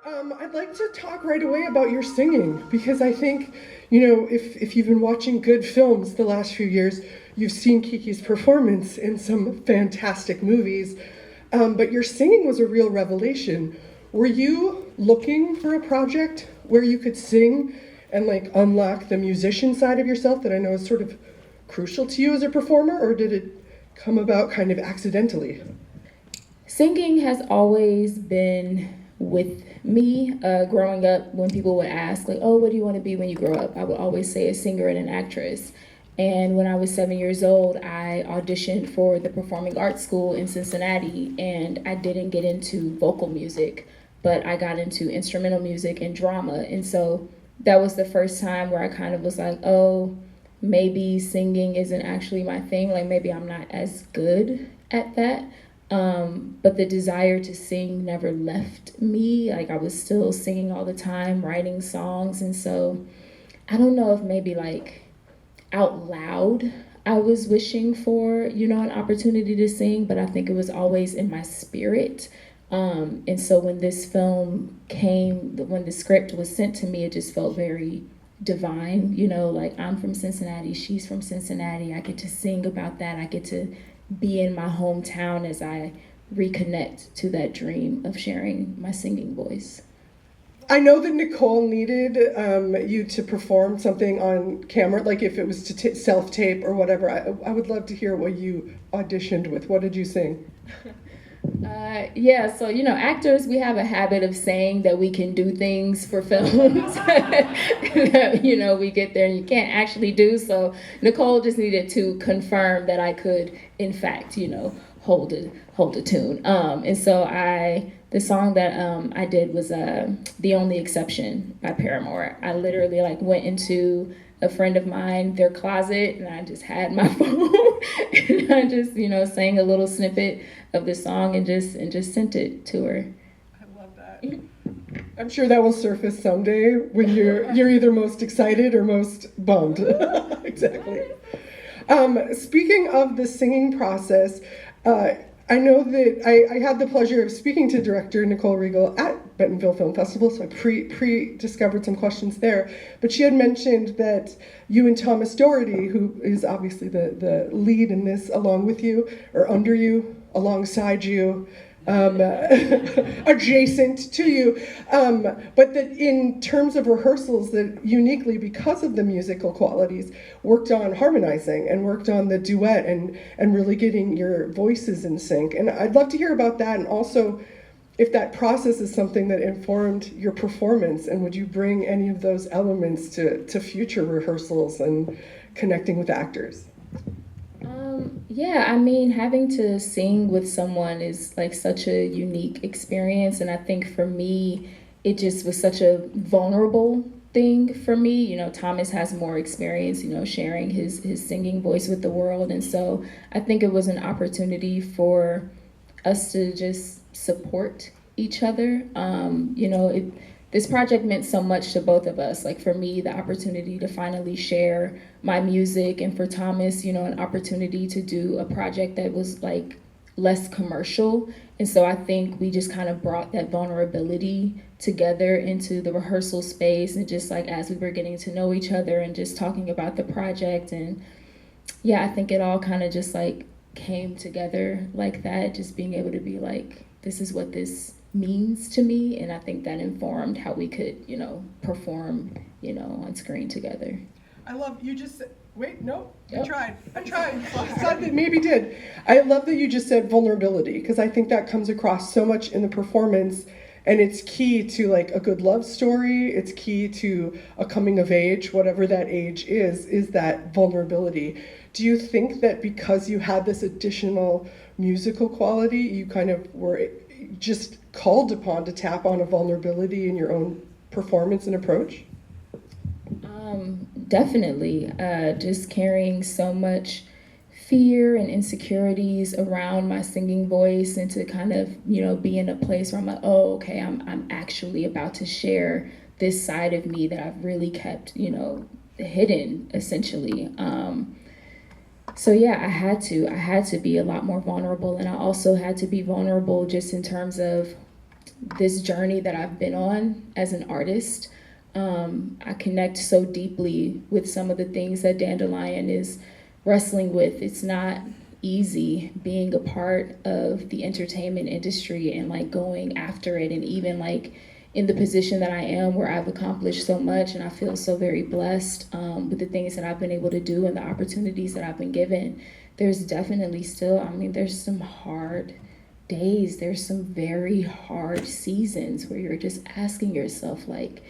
I'd like to talk right away about your singing because I think, if you've been watching good films the last few years, you've seen Kiki's performance in some fantastic movies. But your singing was a real revelation. Were you looking for a project where you could sing and like unlock the musician side of yourself that I know is sort of crucial to you as a performer, or did it come about kind of accidentally? Singing has always been with me. Growing up, when people would ask, like, oh, what do you want to be when you grow up? I would always say a singer and an actress. And when I was 7 years old, I auditioned for the Performing Arts School in Cincinnati, and I didn't get into vocal music, but I got into instrumental music and drama. And so that was the first time where I kind of was like, oh, maybe singing isn't actually my thing. Like, maybe I'm not as good at that. But the desire to sing never left me. Like, I was still singing all the time, writing songs. And so I don't know if maybe like out loud I was wishing for, an opportunity to sing, but I think it was always in my spirit. And so when this film came, when the script was sent to me, it just felt very divine. Like, I'm from Cincinnati, she's from Cincinnati. I get to sing about that. I get to be in my hometown as I reconnect to that dream of sharing my singing voice. I know that Nicole needed you to perform something on camera, like if it was to self-tape or whatever. I would love to hear what you auditioned with. What did you sing? Yeah, so actors, we have a habit of saying that we can do things for films that we get there and you can't actually do. So Nicole just needed to confirm that I could, in fact, hold a tune. And so the song that I did was "The Only Exception" by Paramore. I literally like went into a friend of mine, their closet, and I just had my phone and I just, sang a little snippet of the song and just sent it to her. I love that. I'm sure that will surface someday when you're either most excited or most bummed. Exactly. Speaking of the singing process, I know that I had the pleasure of speaking to director Nicole Riegel at Bentonville Film Festival, so I pre-discovered some questions there. But she had mentioned that you and Thomas Doherty, who is obviously the lead in this, along with you, or under you, alongside you, adjacent to you, but that in terms of rehearsals, that uniquely because of the musical qualities, worked on harmonizing and worked on the duet and really getting your voices in sync. And I'd love to hear about that, and also if that process is something that informed your performance, and would you bring any of those elements to future rehearsals and connecting with actors? Yeah, I mean, having to sing with someone is like such a unique experience. And I think for me, it just was such a vulnerable thing for me. Thomas has more experience, sharing his singing voice with the world. And so I think it was an opportunity for us to just support each other. This project meant so much to both of us. Like, for me, the opportunity to finally share my music, and for Thomas, an opportunity to do a project that was like less commercial. And so I think we just kind of brought that vulnerability together into the rehearsal space, and just like as we were getting to know each other and just talking about the project. And yeah, I think it all kind of just like came together like that, just being able to be like, this is what this means to me. And I think that informed how we could, perform, on screen together. I love you just said, wait, no, Yep. I tried. Thought that maybe did. I love that you just said vulnerability, because I think that comes across so much in the performance, and it's key to like a good love story. It's key to a coming of age, whatever that age is that vulnerability. Do you think that because you had this additional musical quality, you kind of were just called upon to tap on a vulnerability in your own performance and approach? Definitely. Just carrying so much fear and insecurities around my singing voice, and to kind of, be in a place where I'm like, oh, okay, I'm actually about to share this side of me that I've really kept, hidden, essentially. So yeah, I had to be a lot more vulnerable, and I also had to be vulnerable just in terms of this journey that I've been on as an artist. I connect so deeply with some of the things that Dandelion is wrestling with. It's not easy being a part of the entertainment industry and like going after it, and even like in the position that I am where I've accomplished so much and I feel so very blessed with the things that I've been able to do and the opportunities that I've been given. There's definitely still, I mean, there's some hard days, there's some very hard seasons where you're just asking yourself like,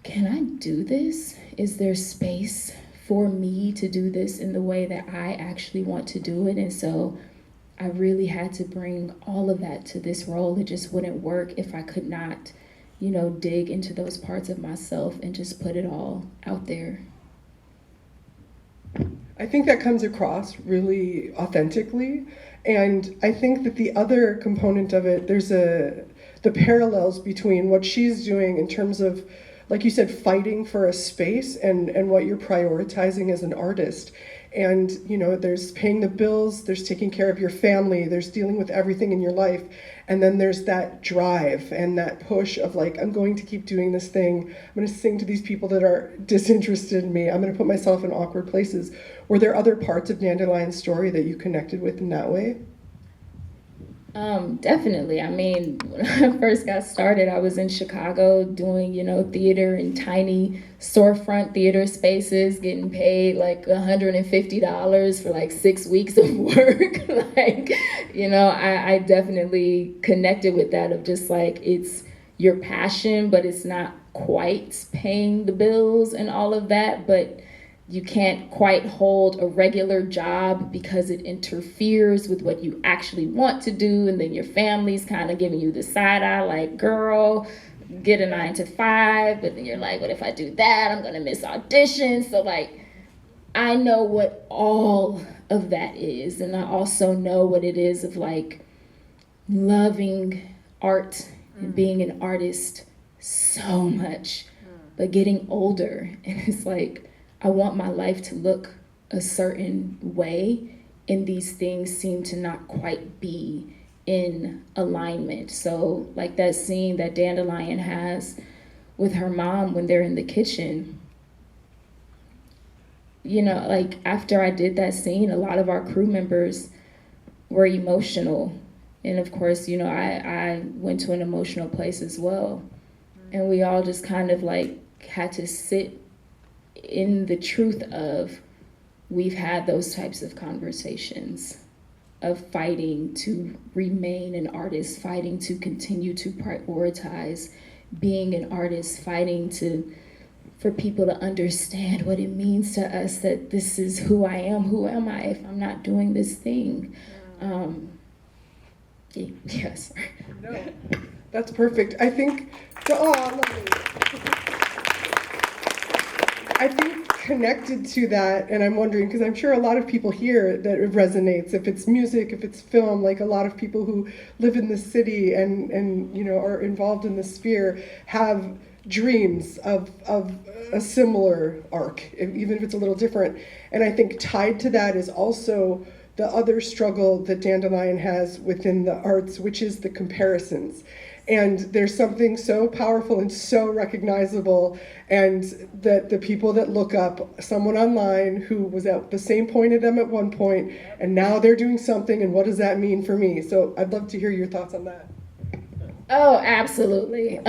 can I do this? Is there space for me to do this in the way that I actually want to do it? And so I really had to bring all of that to this role. It just wouldn't work if I could not, you know, dig into those parts of myself and just put it all out there. I think that comes across really authentically. And I think that the other component of it, there's the parallels between what she's doing in terms of, like you said, fighting for a space and what you're prioritizing as an artist. And, you know, there's paying the bills, there's taking care of your family, there's dealing with everything in your life. And then there's that drive and that push of like, I'm going to keep doing this thing. I'm going to sing to these people that are disinterested in me. I'm going to put myself in awkward places. Were there other parts of Dandelion's story that you connected with in that way? Definitely. I mean, when I first got started, I was in Chicago doing, you know, theater in tiny storefront theater spaces, getting paid like $150 for like 6 weeks of work. Like, you know, I definitely connected with that of just like, it's your passion, but it's not quite paying the bills and all of that. But you can't quite hold a regular job because it interferes with what you actually want to do. And then your family's kind of giving you the side eye, like, girl, get a 9 to 5. But then you're like, what if I do that? I'm going to miss auditions. So like, I know what all of that is. And I also know what it is of like loving art and being an artist so much, but getting older. And it's like, I want my life to look a certain way, and these things seem to not quite be in alignment. So like that scene that Dandelion has with her mom when they're in the kitchen, you know, like after I did that scene, a lot of our crew members were emotional. And of course, you know, I went to an emotional place as well. And we all just kind of like had to sit in the truth of, we've had those types of conversations of fighting to remain an artist, fighting to continue to prioritize being an artist, fighting for people to understand what it means to us that this is who I am. Who am I if I'm not doing this thing? Yes. No, that's perfect. I think, lovely. I think connected to that, and I'm wondering, because I'm sure a lot of people here that it resonates, if it's music, if it's film, like a lot of people who live in the city and you know, are involved in the sphere have dreams of a similar arc, even if it's a little different. And I think tied to that is also the other struggle that Dandelion has within the arts, which is the comparisons. And there's something so powerful and so recognizable, and that the people that look up someone online who was at the same point as them at one point, and now they're doing something, and what does that mean for me? So I'd love to hear your thoughts on that. Oh, absolutely.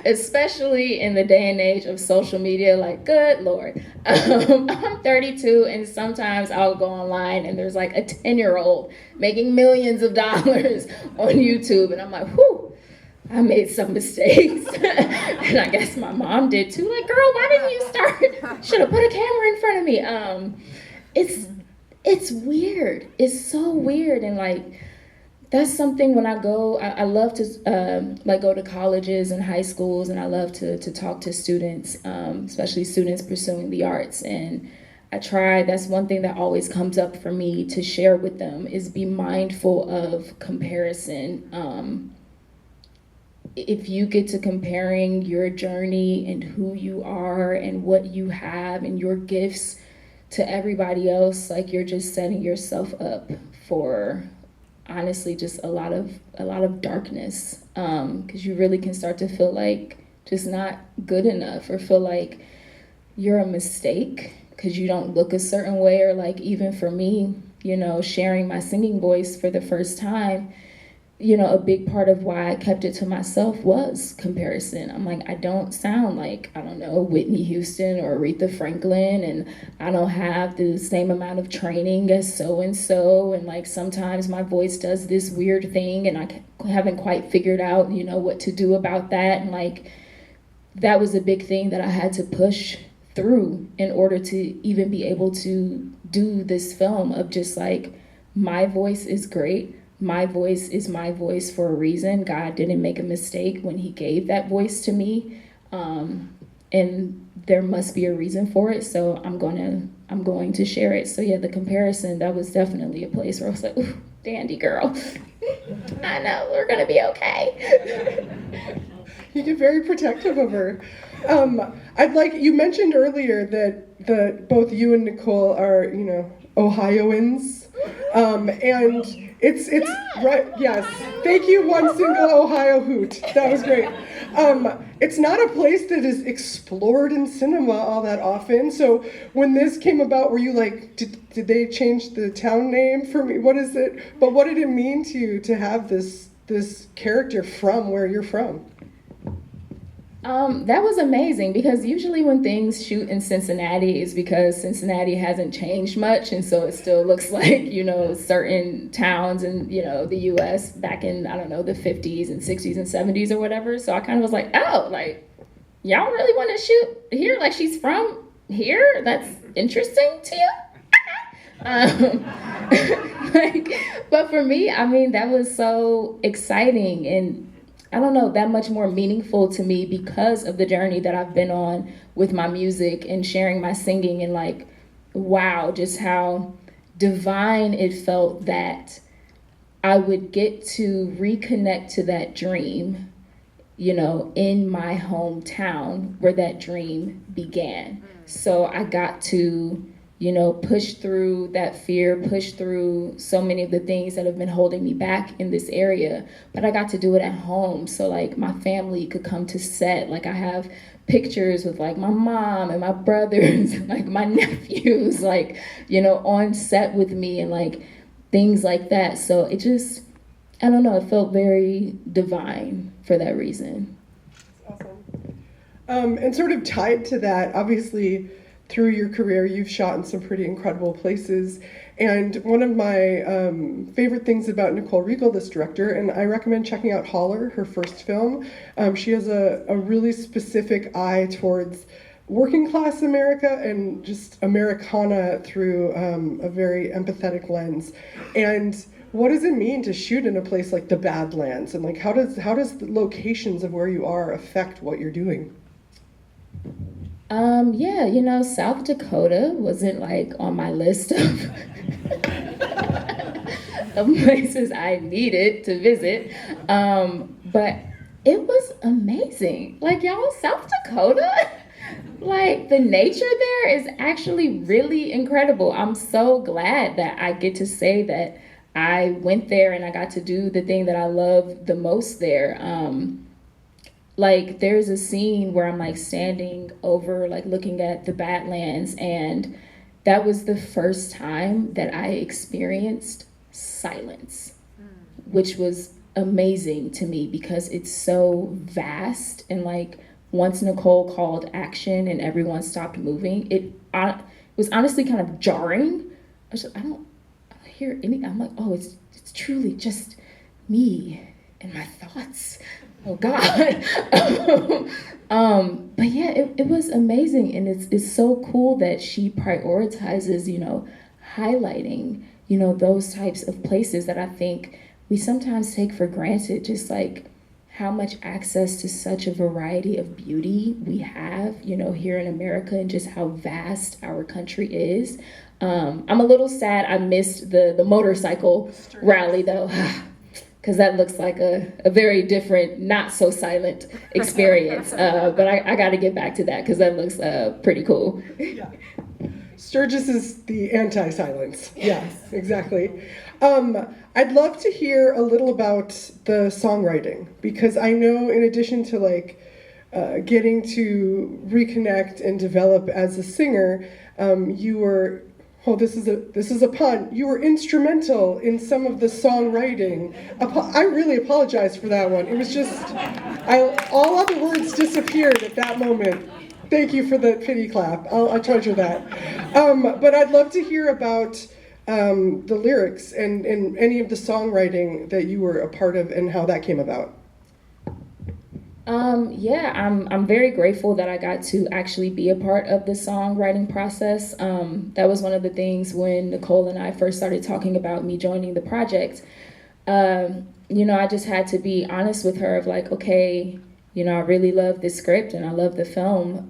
Especially in the day and age of social media, like, good Lord. I'm 32, and sometimes I'll go online and there's like a 10-year-old making millions of dollars on YouTube, and I'm like, whew, I made some mistakes. And I guess my mom did too. Like, girl, why didn't you start? Should have put a camera in front of me. It's weird. It's so weird. And like, that's something when I go, I love to like go to colleges and high schools, and I love to talk to students, especially students pursuing the arts. And that's one thing that always comes up for me to share with them, is be mindful of comparison. If you get to comparing your journey and who you are and what you have and your gifts to everybody else, like, you're just setting yourself up for, honestly just a lot of darkness, because you really can start to feel like just not good enough, or feel like you're a mistake because you don't look a certain way. Or like, even for me, sharing my singing voice for the first time, a big part of why I kept it to myself was comparison. I'm like, I don't sound like, I don't know, Whitney Houston or Aretha Franklin, and I don't have the same amount of training as so-and-so, and like sometimes my voice does this weird thing and I haven't quite figured out, what to do about that. And like, that was a big thing that I had to push through in order to even be able to do this film, of just like, my voice is great. My voice is my voice for a reason. God didn't make a mistake when he gave that voice to me. And there must be a reason for it. So I'm going to share it. So yeah, the comparison, that was definitely a place where I was like, ooh, dandy girl. I know, we're gonna be okay. You get very protective of her. You mentioned earlier that both you and Nicole are, Ohioans. And it's right, yes. Thank you, one single Ohio hoot. That was great. It's not a place that is explored in cinema all that often. So when this came about, were you like, did they change the town name for me? What is it? But what did it mean to you to have this character from where you're from? That was amazing, because usually when things shoot in Cincinnati, it's because Cincinnati hasn't changed much, and so it still looks like, certain towns in, the US back in, I don't know, the 50s and 60s and 70s or whatever. So I kind of was like, oh, like, y'all really want to shoot here? Like, she's from here? That's interesting to you? But for me, I mean, that was so exciting, and I don't know, that much more meaningful to me because of the journey that I've been on with my music and sharing my singing. And like, wow, just how divine it felt that I would get to reconnect to that dream, in my hometown where that dream began. So I got to, push through that fear, push through so many of the things that have been holding me back in this area. But I got to do it at home. So like, my family could come to set. Like, I have pictures with like my mom and my brothers and like my nephews, like, on set with me, and like things like that. So it just, I don't know, it felt very divine for that reason. That's awesome. And sort of tied to that, obviously, through your career, you've shot in some pretty incredible places. And one of my favorite things about Nicole Riegel, this director, and I recommend checking out Holler, her first film. She has a really specific eye towards working class America and just Americana through a very empathetic lens. And what does it mean to shoot in a place like the Badlands? And like, how does the locations of where you are affect what you're doing? Yeah, South Dakota wasn't like on my list of of places I needed to visit. But it was amazing. Like, y'all, South Dakota, like, the nature there is actually really incredible. I'm so glad that I get to say that I went there and I got to do the thing that I love the most there. Like, there's a scene where I'm like standing over, like looking at the Badlands, and that was the first time that I experienced silence, which was amazing to me because it's so vast. And like, once Nicole called action and everyone stopped moving, it was honestly kind of jarring. I don't hear anything. I'm like, oh, it's truly just me and my thoughts. Oh God. But yeah, it was amazing. And it's so cool that she prioritizes, highlighting, those types of places that I think we sometimes take for granted, just like how much access to such a variety of beauty we have, here in America, and just how vast our country is. I'm a little sad I missed the motorcycle rally though. Because that looks like a very different, not so silent experience. But I got to get back to that because that looks pretty cool. Yeah. Sturgis is the anti-silence. Yeah, exactly. I'd love to hear a little about the songwriting, because I know in addition to like getting to reconnect and develop as a singer, you were, oh, this is a pun. You were instrumental in some of the songwriting. I really apologize for that one. It was just, all other words disappeared at that moment. Thank you for the pity clap. I'll treasure that. But I'd love to hear about the lyrics and any of the songwriting that you were a part of and how that came about. Yeah, I'm very grateful that I got to actually be a part of the songwriting process. That was one of the things when Nicole and I first started talking about me joining the project. I just had to be honest with her of like, okay, I really love this script and I love the film.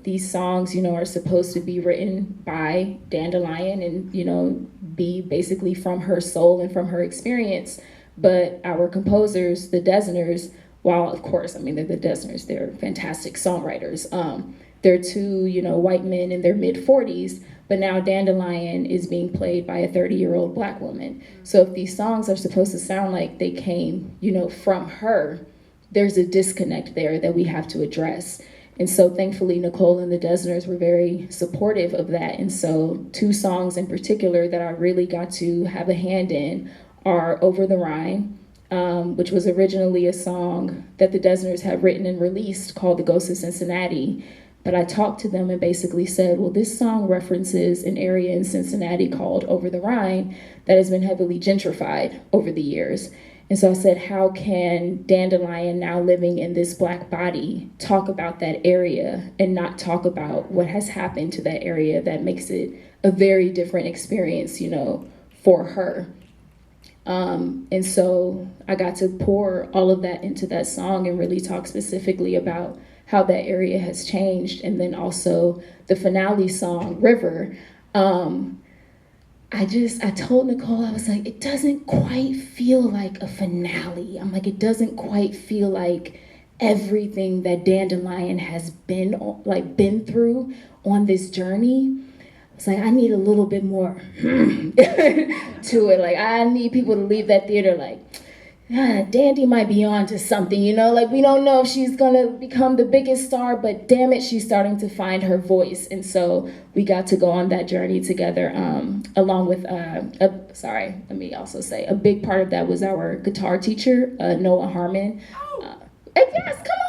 These songs, are supposed to be written by Dandelion and, be basically from her soul and from her experience. But our composers, the Desners, while of course, they're the Desners, they're fantastic songwriters. They're two, white men in their mid-40s, but now Dandelion is being played by a 30-year-old Black woman. So if these songs are supposed to sound like they came, from her, there's a disconnect there that we have to address. And so thankfully, Nicole and the Desners were very supportive of that. And so 2 songs in particular that I really got to have a hand in are Over the Rhine, which was originally a song that the Desners had written and released called The Ghost of Cincinnati. But I talked to them and basically said, well, this song references an area in Cincinnati called Over the Rhine that has been heavily gentrified over the years. And so I said, how can Dandelion, now living in this Black body, talk about that area and not talk about what has happened to that area that makes it a very different experience, for her. And so I got to pour all of that into that song and really talk specifically about how that area has changed. And then also the finale song, River, I told Nicole, I was like, it doesn't quite feel like a finale. I'm like, it doesn't quite feel like everything that Dandelion has been through on this journey. It's like, I need a little bit more to it. Like, I need people to leave that theater like, Dandy might be on to something, we don't know if she's gonna become the biggest star, but damn it, she's starting to find her voice. And so we got to go on that journey together, along with, let me also say, a big part of that was our guitar teacher, Noah Harmon. Yes, come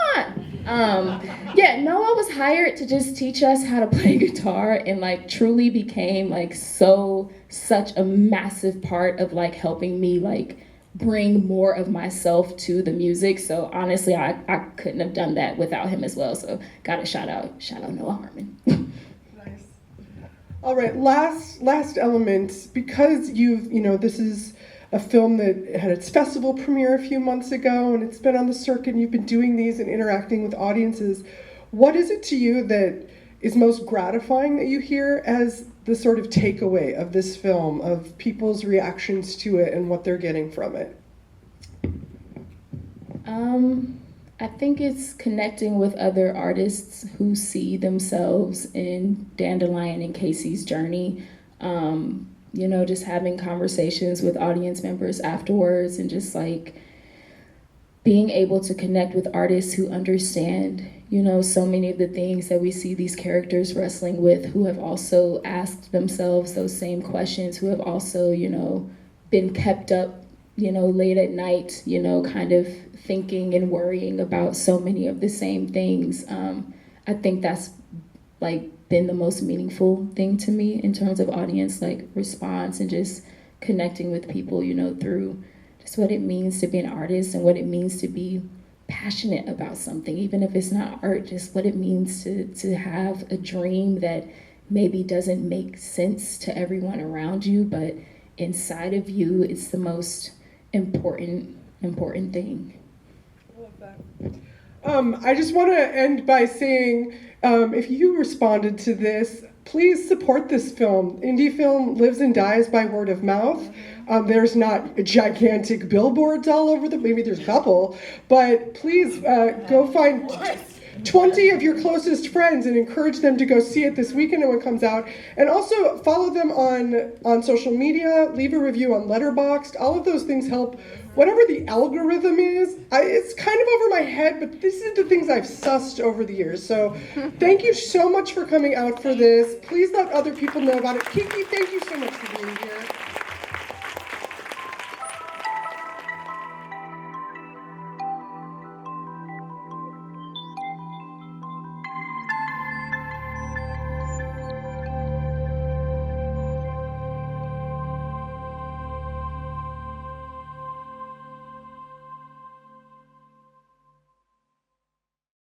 on. Noah was hired to just teach us how to play guitar and truly became such a massive part of helping me bring more of myself to the music. So honestly, I couldn't have done that without him as well. So gotta shout out Noah Harmon. Nice. All right, last element, because this is a film that had its festival premiere a few months ago and it's been on the circuit and you've been doing these and interacting with audiences. What is it to you that is most gratifying that you hear as the sort of takeaway of this film, of people's reactions to it and what they're getting from it? I think it's connecting with other artists who see themselves in Dandelion and Casey's journey. Just having conversations with audience members afterwards and just being able to connect with artists who understand, so many of the things that we see these characters wrestling with, who have also asked themselves those same questions, who have also, been kept up, late at night, kind of thinking and worrying about so many of the same things. I think that's been the most meaningful thing to me in terms of audience response and just connecting with people, through just what it means to be an artist and what it means to be passionate about something, even if it's not art, just what it means to have a dream that maybe doesn't make sense to everyone around you, but inside of you, it's the most important thing. I love that. I just want to end by saying, if you responded to this, please support this film. Indie film lives and dies by word of mouth. There's not gigantic billboards all over maybe there's a couple, but please go find 20 of your closest friends and encourage them to go see it this weekend when it comes out. And also follow them on social media, leave a review on Letterboxd. All of those things help. Whatever the algorithm is, it's kind of over my head, but this is the things I've sussed over the years. So thank you so much for coming out for this. Please let other people know about it. Kiki, thank you so much for being here.